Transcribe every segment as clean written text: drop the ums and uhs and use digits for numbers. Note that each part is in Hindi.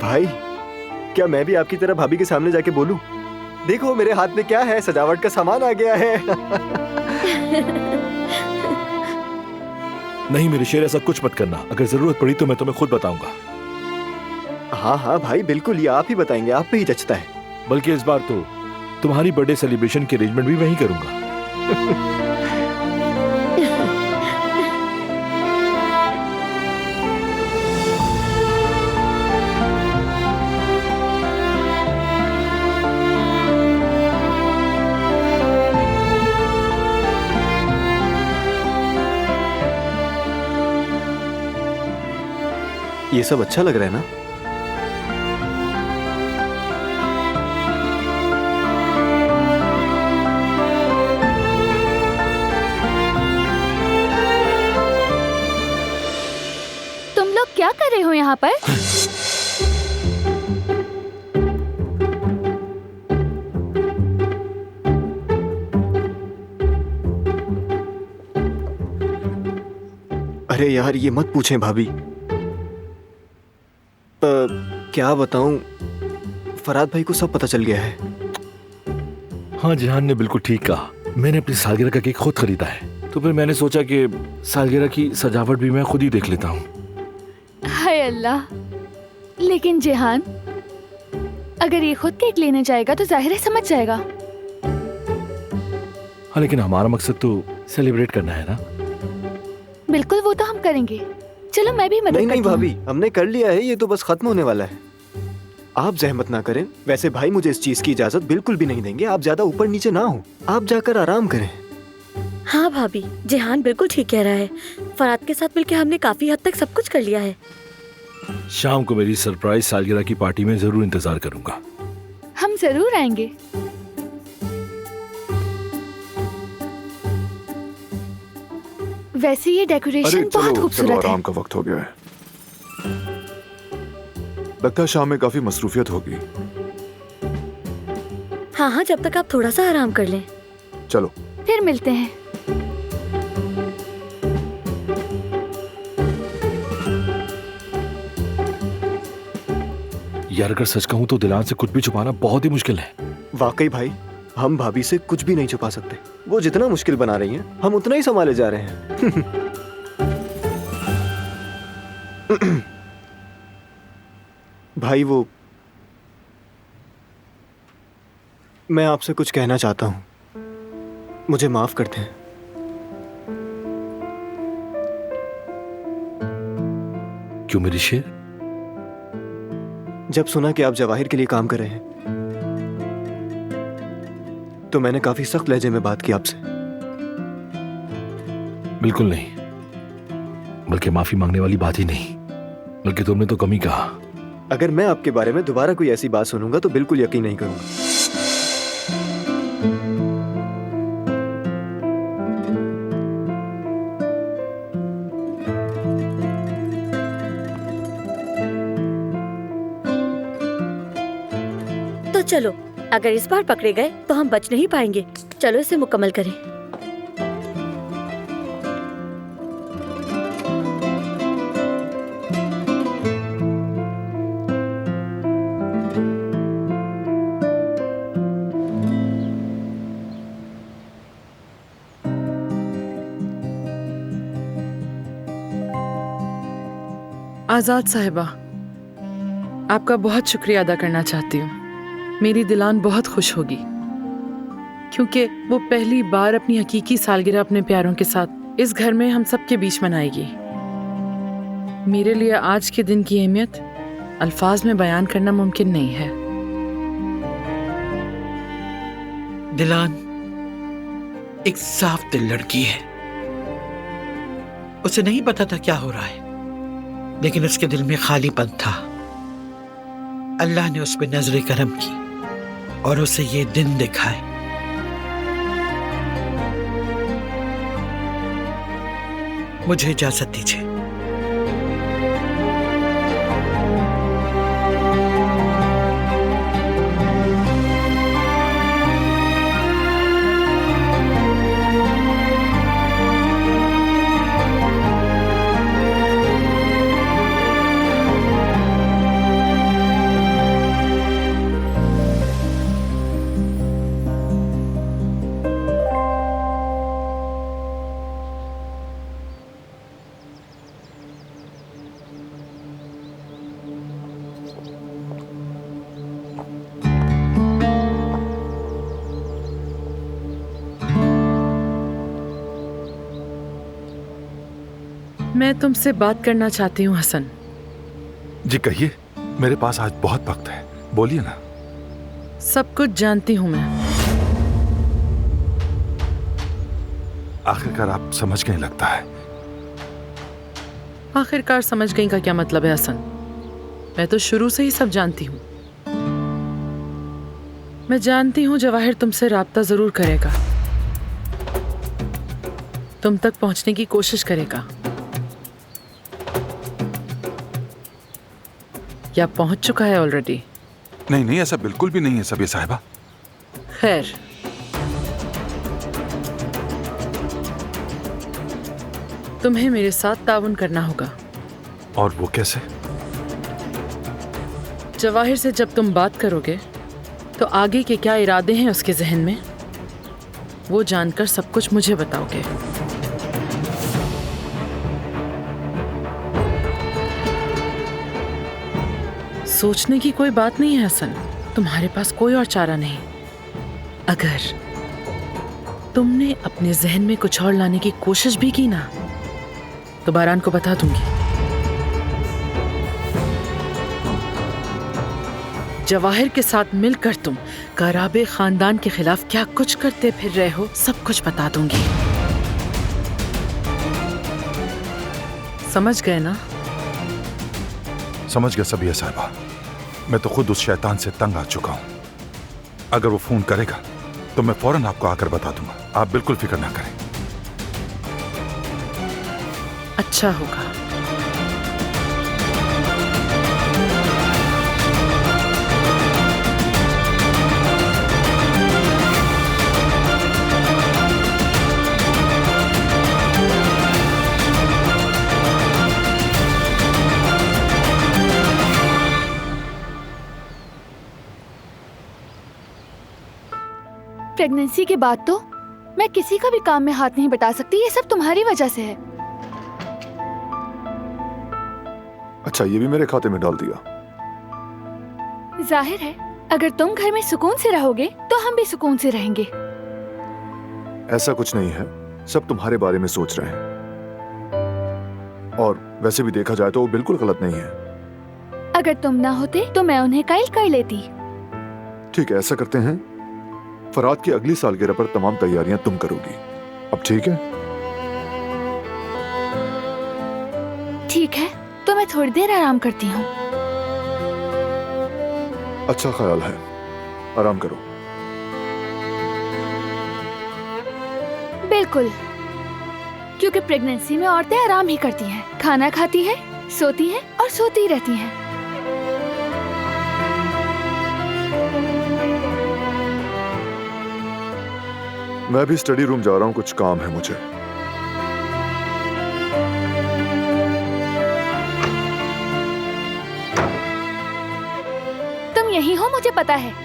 भाई, क्या मैं भी आपकी तरह भाभी के सामने जाके बोलूं? देखो मेरे हाथ में क्या है, सजावट का सामान आ गया है। नहीं मेरे शेर, ऐसा कुछ मत करना। अगर जरूरत पड़ी तो मैं तुम्हें खुद बताऊंगा। हाँ हाँ भाई बिल्कुल, ये आप ही बताएंगे, आप पे ही जचता है। बल्कि इस बार तो तुम्हारी बर्थडे सेलिब्रेशन की अरेंजमेंट भी मैं ही करूंगा। ये सब अच्छा लग रहा है ना? तुम लोग क्या कर रहे हो यहाँ पर? अरे यार ये मत पूछें भाभी। क्या बताऊं, फराद भाई को सब पता चल गया है। हाँ जिहान ने बिल्कुल ठीक कहा। मैंने अपनी सालगिरह का केक खुद खरीदा है, तो फिर मैंने सोचा कि सालगिरह की सजावट भी मैं खुद ही देख लेता हूँ। हाय अल्लाह, लेकिन जिहान अगर ये खुद केक लेने जाएगा तो जाहिर है समझ जाएगा। हाँ लेकिन हमारा मकसद तो सेलिब्रेट करना है ना। बिल्कुल, वो तो हम करेंगे। चलो मैं भी मदद नहीं नहीं करती हूँ। भाभी, हमने कर लिया है, ये तो बस खत्म होने वाला है। आप जहमत ना करें। वैसे भाई मुझे इस चीज की इजाजत बिल्कुल भी नहीं देंगे। आप ज्यादा ऊपर नीचे ना हो, आप जाकर आराम करें। हाँ भाभी, जिहान बिल्कुल ठीक कह रहा है। फराद के साथ मिलकर हमने काफी हद तक सब कुछ कर लिया है। शाम को मेरी सरप्राइज सालगिरह की पार्टी में जरूर इंतजार करूंगा। हम जरूर आएंगे। वैसे ये डेकोरेशन बहुत खूबसूरत है। आराम का वक्त हो गया है। लगता है शाम में काफी मसरूफियत होगी। हाँ हाँ, जब तक आप थोड़ा सा आराम कर लें। चलो फिर मिलते हैं। यार अगर सच कहूँ तो दिलान से कुछ भी छुपाना बहुत ही मुश्किल है। वाकई भाई, हम भाभी से कुछ भी नहीं छुपा सकते। वो जितना मुश्किल बना रही हैं, हम उतना ही संभाले जा रहे हैं। भाई वो, मैं आपसे कुछ कहना चाहता हूं, मुझे माफ करते हैं। क्यों मेरी शेर? जब सुना कि आप जवाहिर के लिए काम कर रहे हैं तो मैंने काफी सख्त लहजे में बात की आपसे। बिल्कुल नहीं, बल्कि माफी मांगने वाली बात ही नहीं, बल्कि तुमने तो कम ही कहा। अगर मैं आपके बारे में दोबारा कोई ऐसी बात सुनूंगा तो बिल्कुल यकीन नहीं करूंगा। तो चलो, अगर इस बार पकड़े गए तो हम बच नहीं पाएंगे। चलो इसे मुकम्मल करें। आजाद साहिबा, आपका बहुत शुक्रिया अदा करना चाहती हूँ। मेरी दिलान बहुत खुश होगी क्योंकि वो पहली बार अपनी हकीकी सालगिरह अपने प्यारों के साथ इस घर में हम सबके बीच मनाएगी। मेरे लिए आज के दिन की अहमियत अल्फाज में बयान करना मुमकिन नहीं है। दिलान एक साफ दिल लड़की है। उसे नहीं पता था क्या हो रहा है, लेकिन उसके दिल में खालीपन था। अल्लाह ने उस पर नजर करम की और उसे ये दिन दिखाए। मुझे इजाजत दीजिए। मैं तुमसे बात करना चाहती हूँ हसन। जी कहिए, मेरे पास आज बहुत वक्त है, बोलिए ना। सब कुछ जानती हूँ मैं। आखिरकार आप समझ गए लगता है। आखिरकार समझ गई का क्या मतलब है हसन? मैं तो शुरू से ही सब जानती हूँ। मैं जानती हूँ जवाहिर तुमसे राब्ता जरूर करेगा, तुम तक पहुंचने की कोशिश करेगा, या पहुंच चुका है ऑलरेडी। नहीं नहीं, ऐसा बिल्कुल भी नहीं है सबिया साहिबा। खैर, तुम्हें मेरे साथ ताउन करना होगा। और वो कैसे? जवाहिर से जब तुम बात करोगे तो आगे के क्या इरादे हैं उसके जहन में, वो जानकर सब कुछ मुझे बताओगे। सोचने की कोई बात नहीं है हसन, तुम्हारे पास कोई और चारा नहीं। अगर तुमने अपने जहन में कुछ और लाने की कोशिश भी की ना तो बारान को बता दूंगी। जवाहिर के साथ मिलकर तुम कराबे खानदान के खिलाफ क्या कुछ करते फिर रहे हो, सब कुछ बता दूंगी। समझ गए ना? समझ गया सबिया साहिबा। मैं तो खुद उस शैतान से तंग आ चुका हूं। अगर वो फोन करेगा तो मैं फौरन आपको आकर बता दूंगा, आप बिल्कुल फिक्र ना करें। अच्छा होगा। प्रेगनेंसी के बाद तो मैं किसी का भी काम में हाथ नहीं बटा सकती, ये सब तुम्हारी वजह से है। अच्छा, ये भी मेरे खाते में डाल दिया। जाहिर है अगर तुम घर में सुकून से रहोगे तो हम भी सुकून से रहेंगे। ऐसा कुछ नहीं है, सब तुम्हारे बारे में सोच रहे हैं। और वैसे भी देखा जाए तो वो बिल्कुल गलत नहीं है। अगर तुम ना होते तो मैं उन्हें कायल कर लेती। ठीक है, ऐसा करते हैं, फराद की अगली सालगिरह पर तमाम तैयारियां तुम करोगी। अब ठीक है? ठीक है, तो मैं थोड़ी देर आराम करती हूँ। अच्छा ख्याल है, आराम करो। बिल्कुल, क्योंकि प्रेगनेंसी में औरतें आराम ही करती हैं, खाना खाती हैं, सोती हैं और सोती रहती हैं। मैं भी स्टडी रूम जा रहा हूँ, कुछ काम है मुझे। तुम यही हो, मुझे पता है।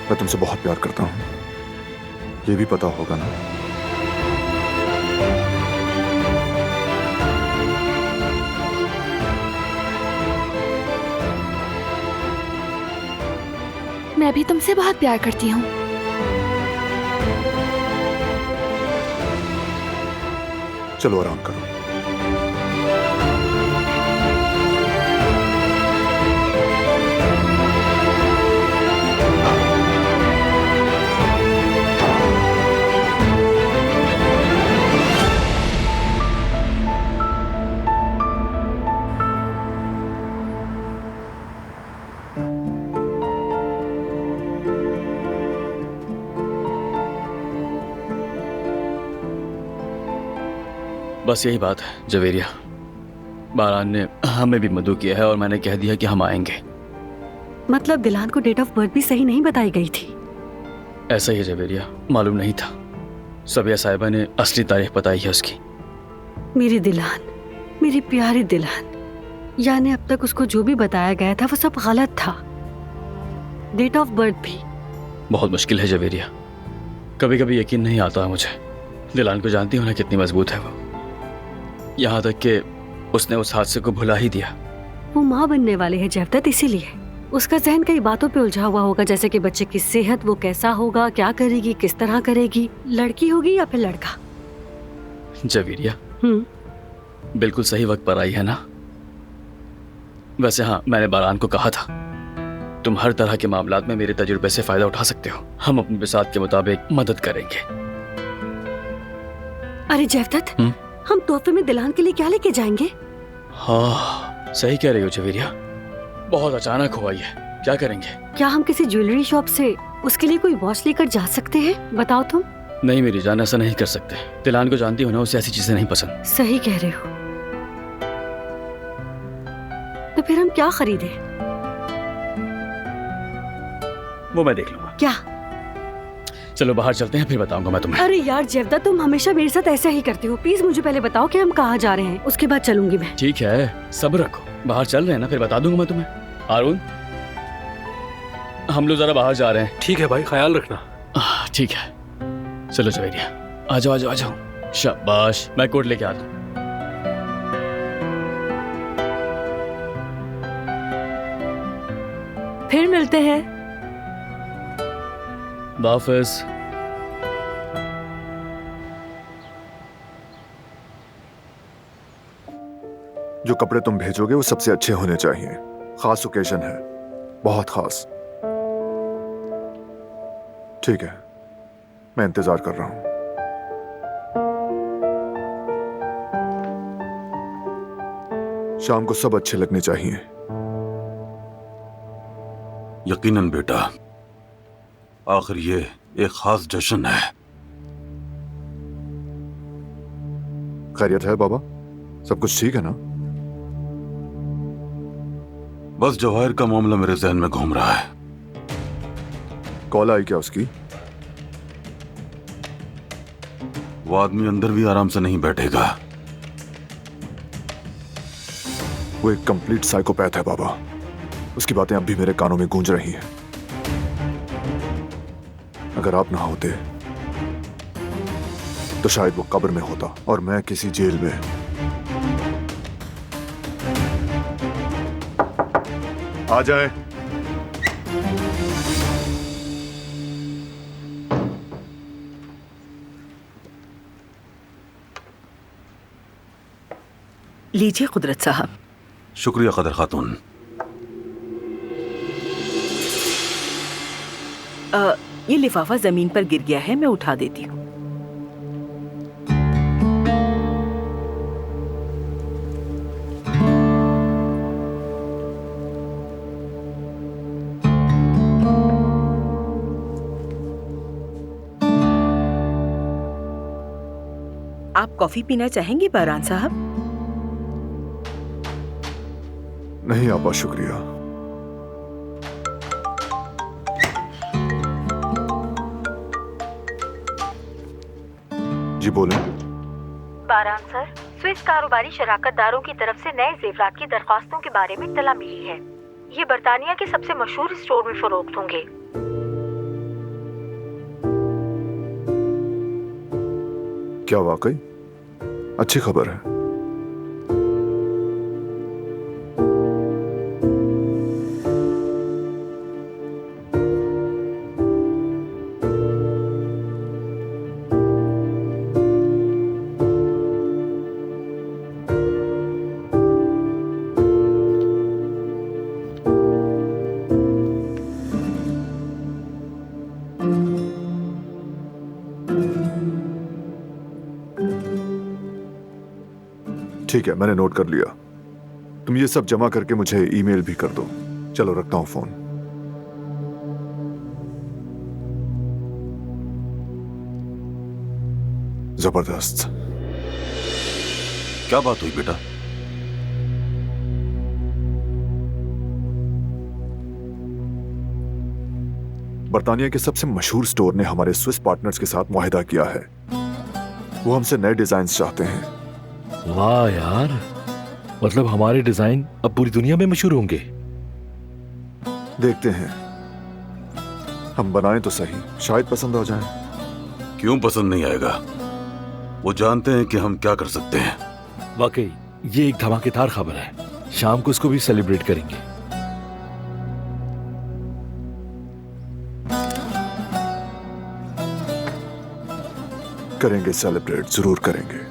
मैं तुमसे बहुत प्यार करता हूँ, ये भी पता होगा ना? मैं भी तुमसे बहुत प्यार करती हूँ। चलो आराम करो। बस यही बात है जवेरिया। बारान ने हमें भी मदू किया है और मैंने कह दिया कि हम आएंगे। मतलब दिलान को डेट ऑफ बर्थ भी सही नहीं बताई गई थी? ऐसा ही है जवेरिया, मालूम नहीं था। सबिया साहिबा ने असली तारीख बताई है उसकी। मेरे दिलान, मेरे प्यारे दिलान, यानी अब तक उसको जो भी बताया गया था वो सब गलत था, डेट ऑफ बर्थ भी। बहुत मुश्किल है जवेरिया, कभी कभी यकीन नहीं आता है मुझे। दिलान को जानती हो ना कितनी मजबूत है वो, यहाँ तक कि उसने उस हादसे को भुला ही दिया। वो माँ बनने वाली है जेवदत, इसीलिए उसका जहन कई बातों पे उलझा हुआ होगा, जैसे कि बच्चे की सेहत, वो कैसा होगा, क्या करेगी, किस तरह करेगी, लड़की होगी या फिर लड़का। जवेरिया बिल्कुल सही वक्त पर आई है ना। वैसे हाँ, मैंने बारान को कहा था तुम हर तरह के मामलात में मेरे तजुर्बे से फायदा उठा सकते हो, हम अपनी बिसात के मुताबिक मदद करेंगे। अरे जेवदत, हम तोहफे में दिलान के लिए क्या लेके जाएंगे? हाँ सही कह रही हो जवेरिया, बहुत अचानक हुआ ये, क्या करेंगे? क्या हम किसी ज्वेलरी शॉप से उसके लिए कोई वॉच लेकर जा सकते हैं? बताओ तुम। नहीं मेरी जान, ऐसा नहीं कर सकते। दिलान को जानती हो ना, उसे ऐसी चीजें नहीं पसंद। सही कह रहे हो। तो फिर हम क्या खरीदें? वो मैं देख लूंगा। क्या? चलो बाहर चलते हैं, फिर बताऊंगा मैं तुम्हें। अरे यार जेवदत, तुम हमेशा मेरे साथ ऐसा ही करते हो। प्लीज मुझे पहले बताओ कि हम कहाँ जा रहे हैं, उसके बाद चलूंगी मैं। ठीक है सब्र रखो, बाहर चल रहे हैं ना, फिर बता दूंगा मैं तुम्हें। हारून, हम लोग जरा बाहर जा रहे हैं। ठीक है भाई, ख्याल रखना। ठीक है, चलो जवेरिया आ जाओ आ जाओ आ जाओ। शाबाश, मैं कोट लेके आता हूँ। फिर मिलते हैं। हाफिज। जो कपड़े तुम भेजोगे वो सबसे अच्छे होने चाहिए, खास ओकेजन है, बहुत खास। ठीक है, मैं इंतजार कर रहा हूं। शाम को सब अच्छे लगने चाहिए। यकीनन बेटा, आखिर ये एक खास जश्न है। खैरियत है बाबा? सब कुछ ठीक है ना? बस जवाहिर का मामला मेरे जहन में घूम रहा है। कॉल आई क्या उसकी? वो आदमी अंदर भी आराम से नहीं बैठेगा। वो एक कंप्लीट साइकोपैथ है बाबा, उसकी बातें अब भी मेरे कानों में गूंज रही हैं। अगर आप ना होते तो शायद वो कब्र में होता और मैं किसी जेल में। आ जाए। लीजिए कुदरत साहब। शुक्रिया कदर खातून। ये लिफाफा जमीन पर गिर गया है, मैं उठा देती हूँ। आप कॉफी पीना चाहेंगे बारान साहब? नहीं आपा, शुक्रिया। जी बोलें। बारान सर, स्विस कारोबारी शराकतदारों की तरफ से नए जेवरात की दरख्वास्तों के बारे में इत्तला मिली है। ये बर्तानिया के सबसे मशहूर स्टोर में फरोख्त होंगे। क्या वाकई? अच्छी खबर है। ठीक है, मैंने नोट कर लिया। तुम ये सब जमा करके मुझे ईमेल भी कर दो। चलो रखता हूं फोन। जबरदस्त। क्या बात हुई बेटा? बर्तानिया के सबसे मशहूर स्टोर ने हमारे स्विस पार्टनर्स के साथ मुआहिदा किया है। वो हमसे नए डिजाइन चाहते हैं। वाह यार, मतलब हमारे डिजाइन अब पूरी दुनिया में मशहूर होंगे। देखते हैं, हम बनाएं तो सही, शायद पसंद हो जाए। क्यों पसंद नहीं आएगा? वो जानते हैं कि हम क्या कर सकते हैं। वाकई ये एक धमाकेदार खबर है। शाम को इसको भी सेलिब्रेट करेंगे। करेंगे सेलिब्रेट, जरूर करेंगे।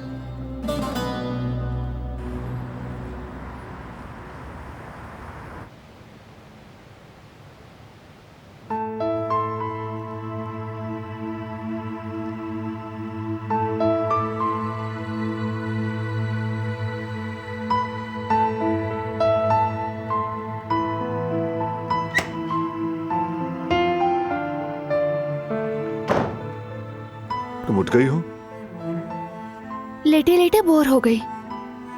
तुम उठ गई हो? लेटे लेटे बोर हो गई,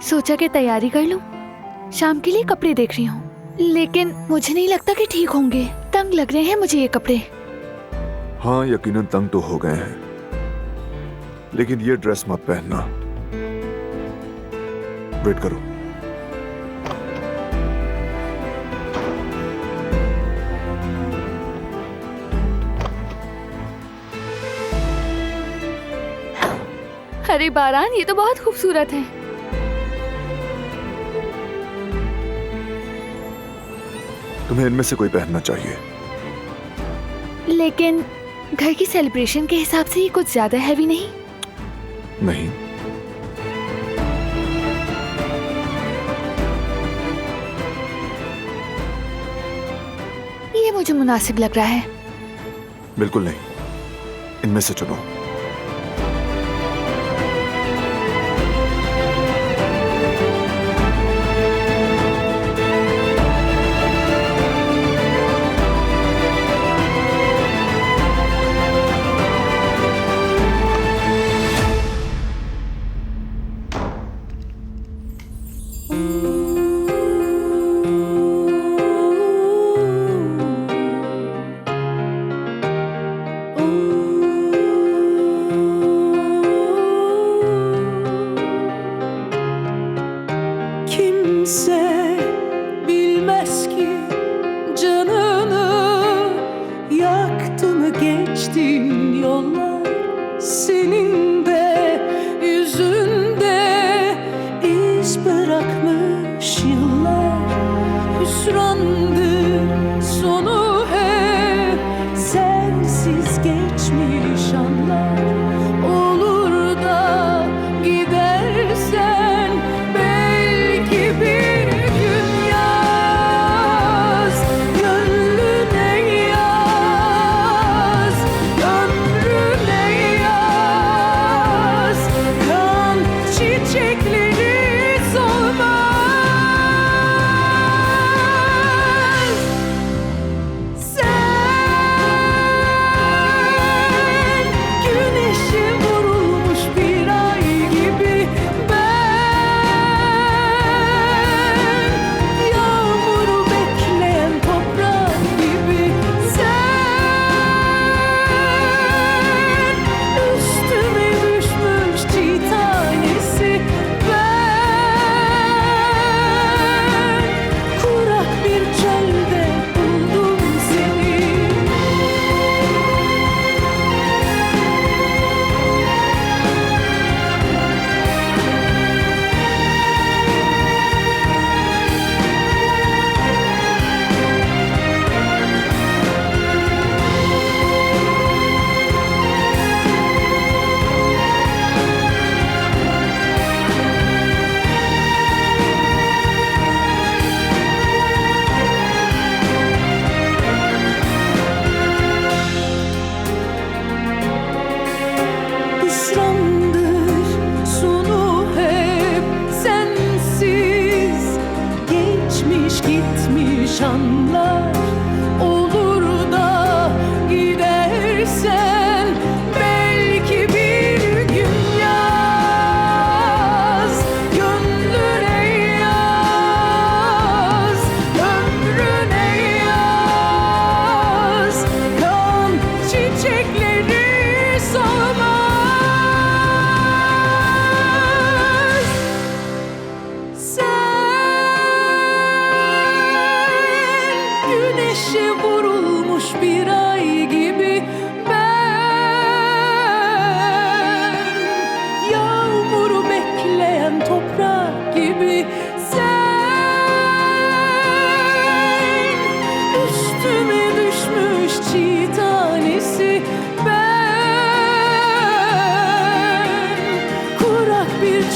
सोचा कि तैयारी कर लूं। शाम के लिए कपड़े देख रही हूँ, लेकिन मुझे नहीं लगता कि ठीक होंगे। तंग लग रहे हैं मुझे ये कपड़े। हाँ, यकीनन तंग तो हो गए हैं, लेकिन ये ड्रेस मत पहनना। वेट करो। अरे बारान, ये तो बहुत खूबसूरत है। तुम्हें इनमें से कोई पहनना चाहिए। लेकिन घर की सेलिब्रेशन के हिसाब से ये कुछ ज्यादा हैवी नहीं? नहीं, ये मुझे मुनासिब लग रहा है। बिल्कुल नहीं। इनमें से चुनो।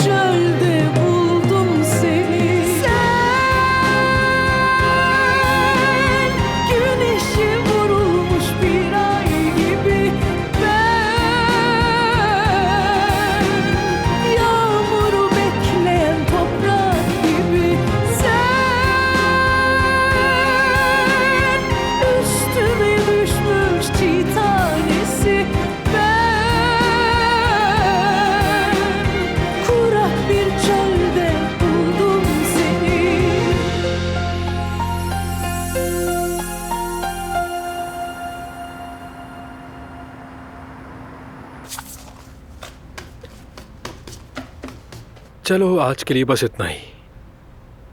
çölde buldum seni. Sen güneşe vurulmuş bir ay gibi, ben yağmuru bekleyen toprak gibi. Sen üstüme düşmüş çiğ tanesi, ben kurak bir çölde buldum seni. चलो आज के लिए बस इतना ही।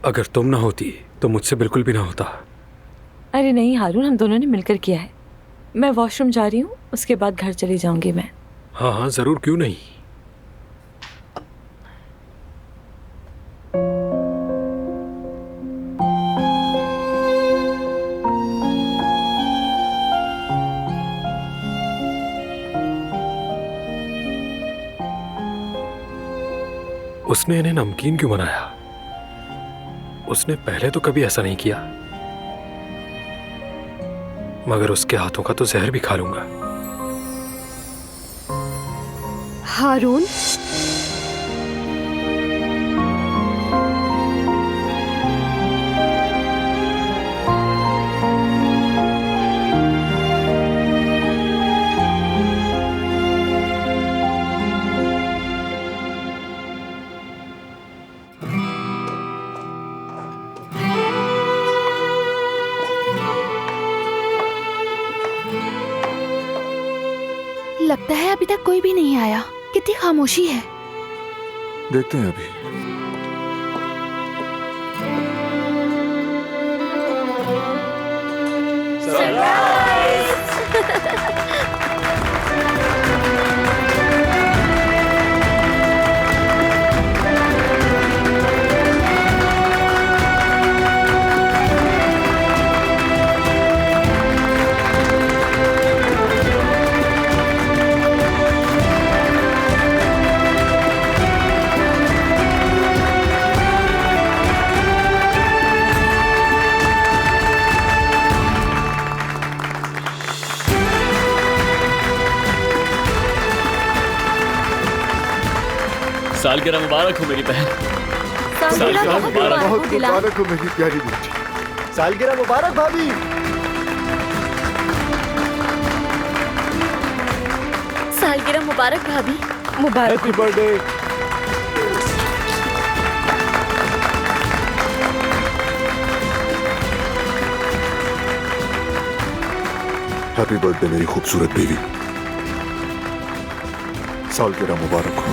अगर तुम ना होती तो मुझसे बिल्कुल भी ना होता। अरे नहीं हारून, हम दोनों ने मिलकर किया है। मैं वॉशरूम जा रही हूँ, उसके बाद घर चली जाऊंगी मैं। हाँ हाँ जरूर, क्यों नहीं। उसने इन्हें नमकीन क्यों बनाया? उसने पहले तो कभी ऐसा नहीं किया, मगर उसके हाथों का तो जहर भी खा लूंगा। हारून, लगता है अभी तक कोई भी नहीं आया। कितनी खामोशी है। देखते हैं अभी। सालगिरह मुबारक हो मेरी बहन। सालगिरह मुबारक बहुत मुबारक हो मेरी प्यारी बेटी। सालगिरह मुबारक भाभी। सालगिरह मुबारक भाभी। मुबारक। Happy birthday. हैप्पी बर्थडे मेरी खूबसूरत बीवी। सालगिरह मुबारक हो।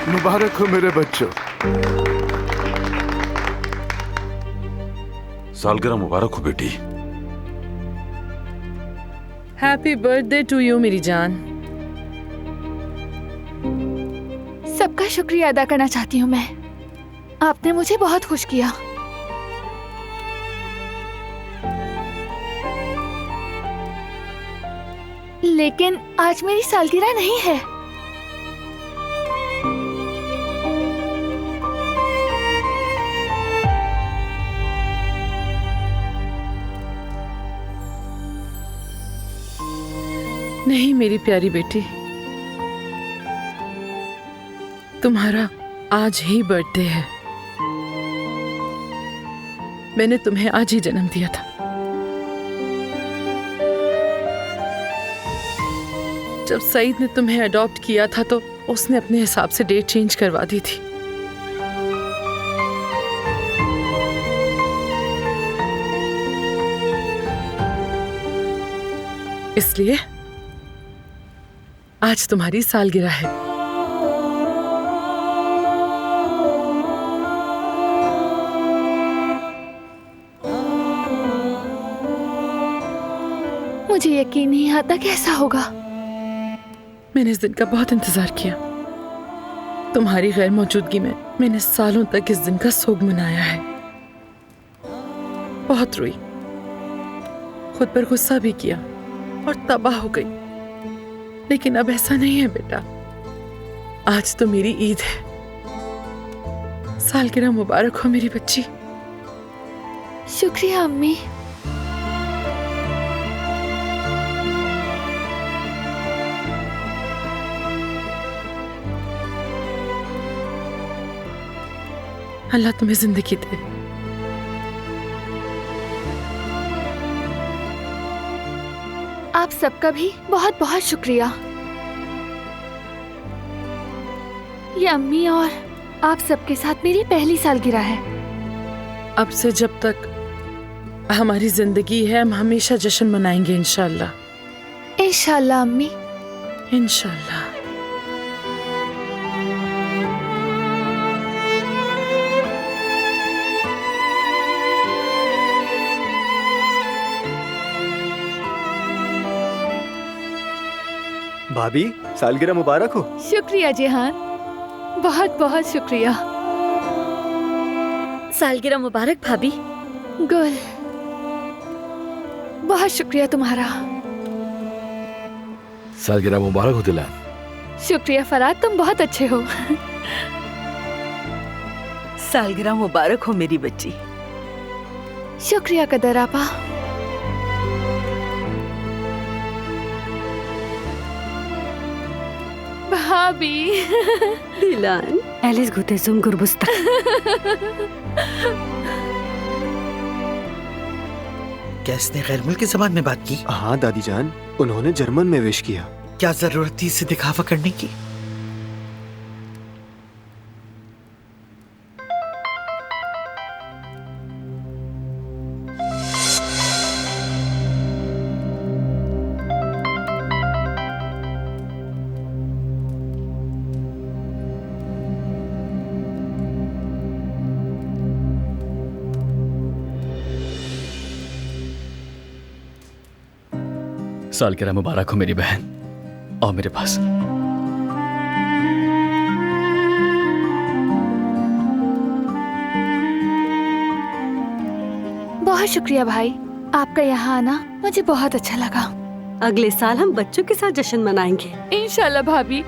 मुबारक हो मेरे बच्चों। सालगिरह मुबारक हो बेटी। हैप्पी बर्थडे टू यू मेरी जान। सबका शुक्रिया अदा करना चाहती हूँ मैं। आपने मुझे बहुत खुश किया। लेकिन आज मेरी सालगिरह नहीं है। नहीं मेरी प्यारी बेटी, तुम्हारा आज ही बर्थडे है। मैंने तुम्हें आज ही जन्म दिया था। जब सईद ने तुम्हें अडॉप्ट किया था तो उसने अपने हिसाब से डेट चेंज करवा दी थी। इसलिए आज तुम्हारी सालगिरह है। मुझे यकीन नहीं आता कि ऐसा होगा। मैंने इस दिन का बहुत इंतजार किया। तुम्हारी गैर मौजूदगी में मैंने सालों तक इस दिन का सोग मनाया है। बहुत रोई, खुद पर गुस्सा भी किया और तबाह हो गई। लेकिन अब ऐसा नहीं है बेटा। आज तो मेरी ईद है। सालगिरह मुबारक हो मेरी बच्ची। शुक्रिया अम्मी। अल्लाह तुम्हें जिंदगी दे। आप सबका भी बहुत बहुत शुक्रिया। ये अम्मी और आप सबके साथ मेरी पहली सालगिरह है। अब से जब तक हमारी जिंदगी है हम हमेशा जश्न मनाएंगे इंशाल्लाह। इंशाल्लाह अम्मी, इंशाल्लाह। भाभी, सालगिरह मुबारक हो। शुक्रिया जेहान, बहुत बहुत शुक्रिया। सालगिरह मुबारक भाभी। गुल, बहुत शुक्रिया तुम्हारा। सालगिरह मुबारक हो दिलान। शुक्रिया फराद, तुम बहुत अच्छे हो। सालगिरह मुबारक हो मेरी बच्ची। शुक्रिया कदर आपा। भाभी। दिलान एलिस गुतेसुम गुरबुस्ता। क्या इसने गैर मुल्की ज़बान में बात की? हाँ दादी जान, उन्होंने जर्मन में विश किया। क्या जरूरत थी इसे दिखावा करने की? सालगिरह मुबारक हो मेरी बहन। आओ मेरे पास। बहुत शुक्रिया भाई, आपका यहाँ आना मुझे बहुत अच्छा लगा। अगले साल हम बच्चों के साथ जश्न मनाएंगे इंशाल्लाह भाभी।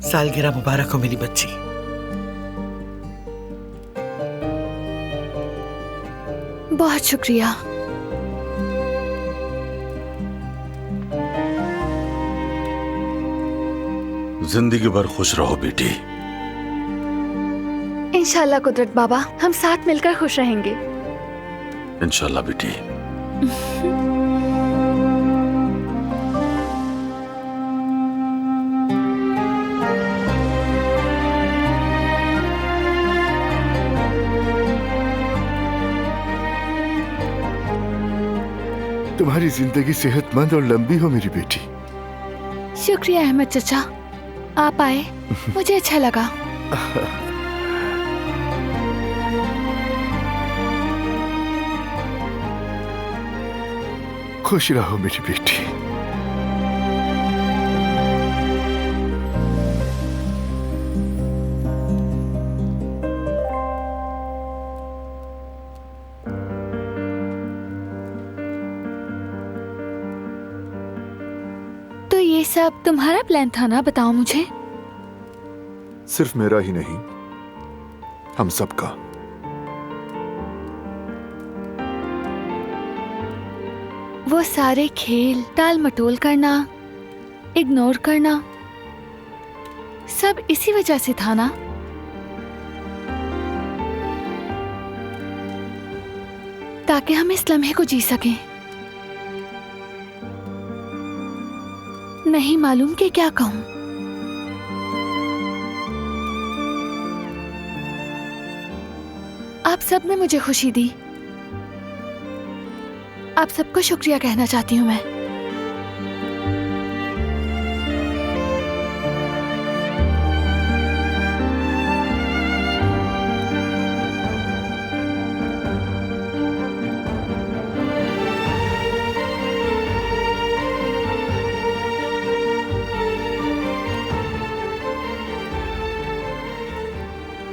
सालगिरह मुबारक हो मेरी बच्ची। बहुत शुक्रिया। जिंदगी भर खुश रहो बेटी। इंशाल्लाह कुदरत बाबा, हम साथ मिलकर खुश रहेंगे। इंशाल्लाह बेटी। तुम्हारी जिंदगी सेहतमंद और लंबी हो मेरी बेटी। शुक्रिया अहमद चचा, आप आए मुझे अच्छा लगा। खुश रहो मेरी बेटी। तो ये सब तुम्हारा प्लान था ना? बताओ मुझे। सिर्फ मेरा ही नहीं, हम सबका। वो सारे खेल, टाल मटोल करना, इग्नोर करना, सब इसी वजह से था ना? ताकि हम इस लम्हे को जी सकें। नहीं मालूम कि क्या कहूँ। आप सब ने मुझे खुशी दी। आप सबको शुक्रिया कहना चाहती हूँ मैं।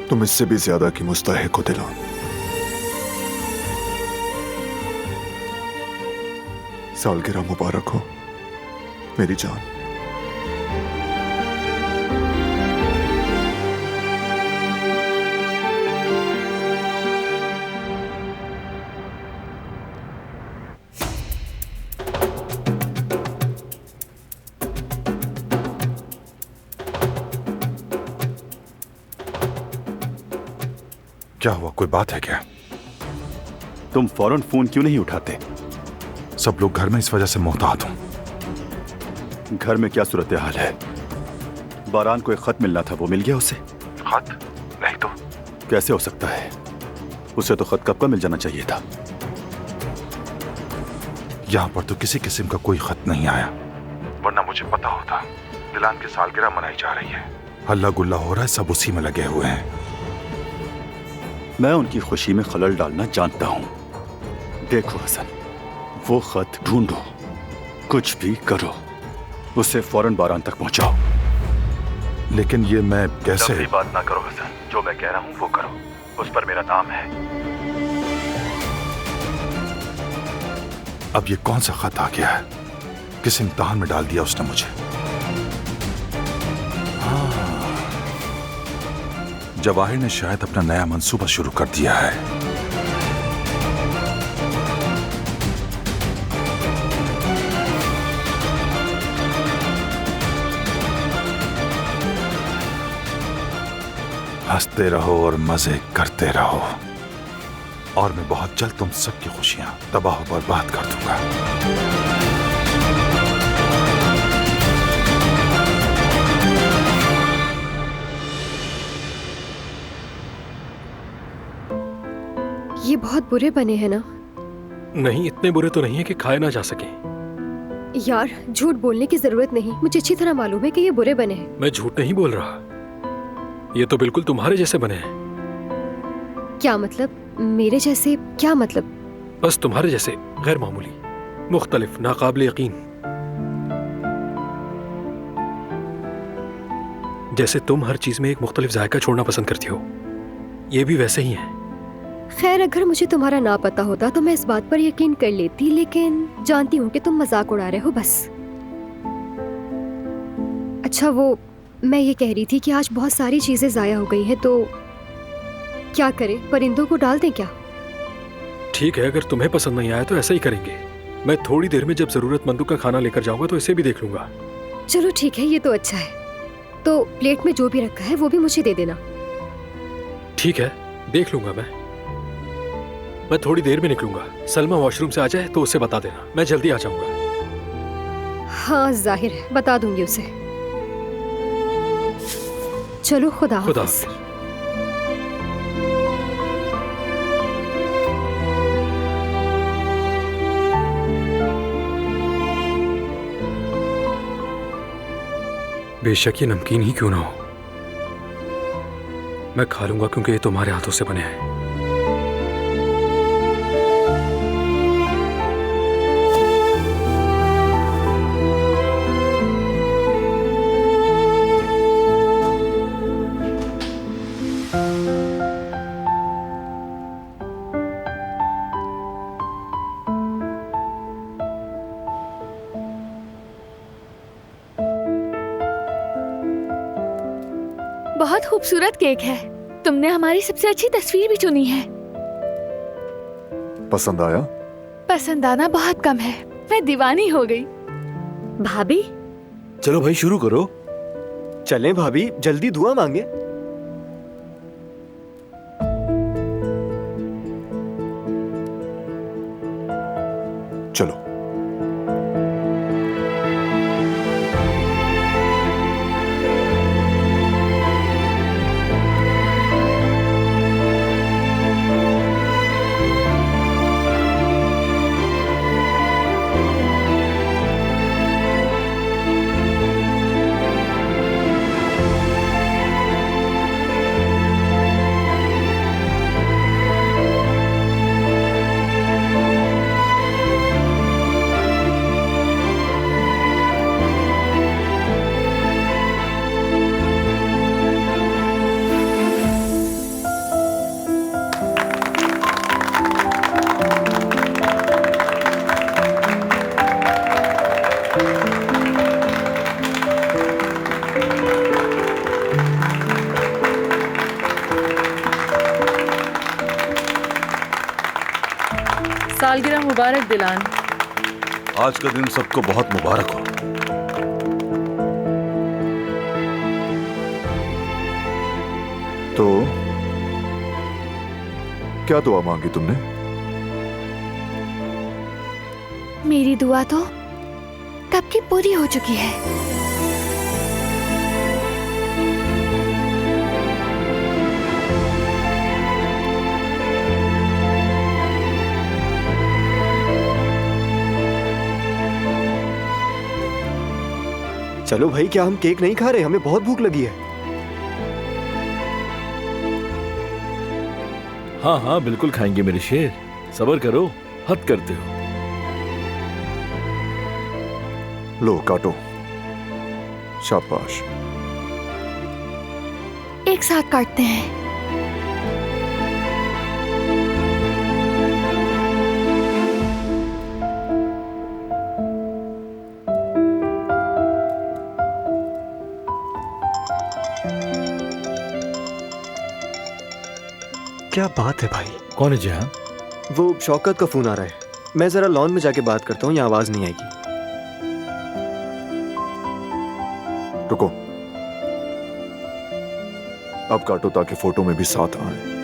तुम इससे भी ज्यादा की मुस्तहिक हो दिलान। सालगिरह मुबारक हो मेरी जान। क्या हुआ, कोई बात है क्या? तुम फौरन फोन क्यों नहीं उठाते? सब लोग घर में इस वजह से मोहतात हूं। घर में क्या सूरत हाल है? बारान को एक खत मिलना था, वो मिल गया उसे? खत? नहीं तो। कैसे हो सकता है? उसे तो खत कब का मिल जाना चाहिए था। यहां पर तो किसी किस्म का कोई खत नहीं आया, वरना मुझे पता होता। दिलान की सालगिरह मनाई जा रही है, हल्ला गुल्ला हो रहा है, सब उसी में लगे हुए हैं। मैं उनकी खुशी में खलल डालना जानता हूं। देखो हसन, वो खत ढूंढो, कुछ भी करो, उसे फौरन बारान तक पहुंचाओ। लेकिन ये मैं कैसे? लंबी बात ना करो हसन, जो मैं कह रहा हूं वो करो, उस पर मेरा नाम है। अब ये कौन सा खत आ गया है? किस इम्तिहान में डाल दिया उसने मुझे? जवाहिर ने शायद अपना नया मंसूबा शुरू कर दिया है। हंसते रहो और मजे करते रहो, और मैं बहुत जल्द तुम सबकी खुशियां तबाह बर्बाद कर दूंगा। ये बहुत बुरे बने हैं ना? नहीं, इतने बुरे तो नहीं है कि खाए ना जा सके। यार, झूठ बोलने की जरूरत नहीं, मुझे अच्छी तरह मालूम है कि ये बुरे बने हैं। मैं झूठ नहीं बोल रहा, ये तो बिल्कुल तुम्हारे जैसे बने हैं। क्या मतलब? मेरे जैसे? क्या मतलब? बस तुम्हारे जैसे, गैर मामूली, मुख्तलिफ, नाकाबिल यकीन। जैसे तुम हर चीज में एक मुख्तलिफ जायका छोड़ना पसंद करती हो, ये भी वैसे ही है। खैर, अगर मुझे तुम्हारा ना पता होता तो मैं इस बात पर यकीन कर लेती, लेकिन जानती हूँ कि तुम मजाक उड़ा रहे हो बस। अच्छा, वो मैं ये कह रही थी कि आज बहुत सारी चीजें जाया हो गई हैं, तो क्या करें? परिंदों को डाल दें क्या? ठीक है, अगर तुम्हें पसंद नहीं आया तो ऐसा ही करेंगे। मैं थोड़ी देर में जब जरूरतमंदों का खाना लेकर जाऊंगा तो इसे भी देख लूंगा। चलो ठीक है, ये तो अच्छा है। तो प्लेट में जो भी रखा है वो भी मुझे दे देना। ठीक है, देख लूंगा मैं थोड़ी देर में निकलूंगा। सलमा वॉशरूम से आ जाए तो उसे बता देना, मैं जल्दी आ जाऊंगा। हाँ, जाहिर है, बता दूंगी उसे। चलो, खुदा हाफिज़। बेशक ये नमकीन ही क्यों ना हो, मैं खा लूंगा क्योंकि ये तुम्हारे हाथों से बने हैं। बहुत खूबसूरत केक है। तुमने हमारी सबसे अच्छी तस्वीर भी चुनी है। पसंद आया? पसंद आना बहुत कम है, मैं दीवानी हो गई। भाभी, चलो भाई शुरू करो। चलें भाभी, जल्दी दुआ मांगे। चलो। सालगिरह मुबारक दिलान। आज का दिन सबको बहुत मुबारक हो। तो क्या दुआ मांगी तुमने? मेरी दुआ तो कब की पूरी हो चुकी है। चलो भाई, क्या हम केक नहीं खा रहे? हमें बहुत भूख लगी है। हाँ हाँ बिल्कुल खाएंगे मेरे शेर, सब्र करो, हद करते हो। लो काटो। शाबाश। एक साथ काटते हैं। क्या बात है भाई? कौन है जहां? वो शौकत का फोन आ रहा है। मैं जरा लॉन में जाके बात करता हूँ, यहाँ आवाज नहीं आएगी। रुको, अब काटो ताकि फोटो में भी साथ आए।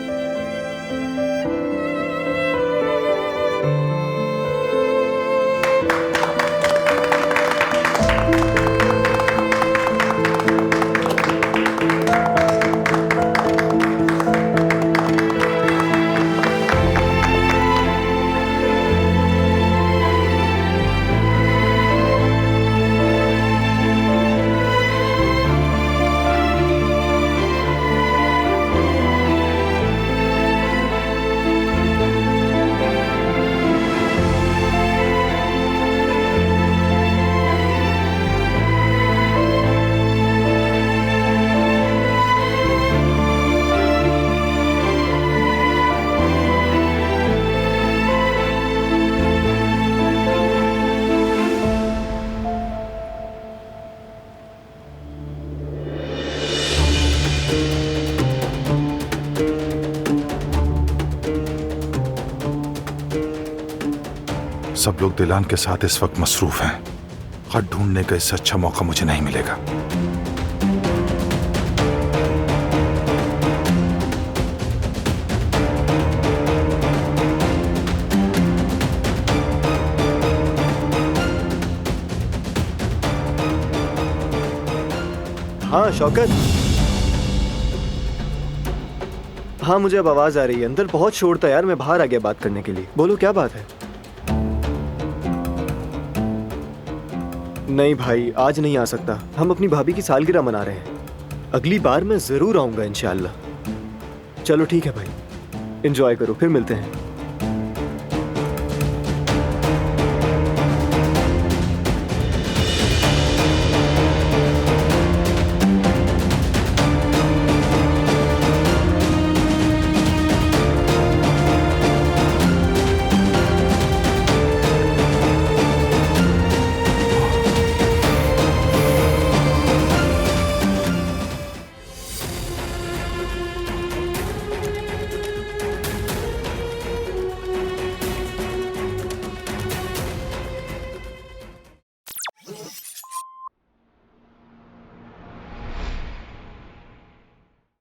सब लोग दिलान के साथ इस वक्त मसरूफ हैं। खत ढूंढने का इससे अच्छा मौका मुझे नहीं मिलेगा। हाँ शौकत। हाँ मुझे अब आवाज आ रही है। अंदर बहुत शोर था यार, मैं बाहर आ गया बात करने के लिए। बोलो क्या बात है? नहीं भाई, आज नहीं आ सकता। हम अपनी भाभी की सालगिरह मना रहे हैं। अगली बार मैं जरूर आऊंगा इंशाअल्लाह। चलो ठीक है भाई, एंजॉय करो, फिर मिलते हैं।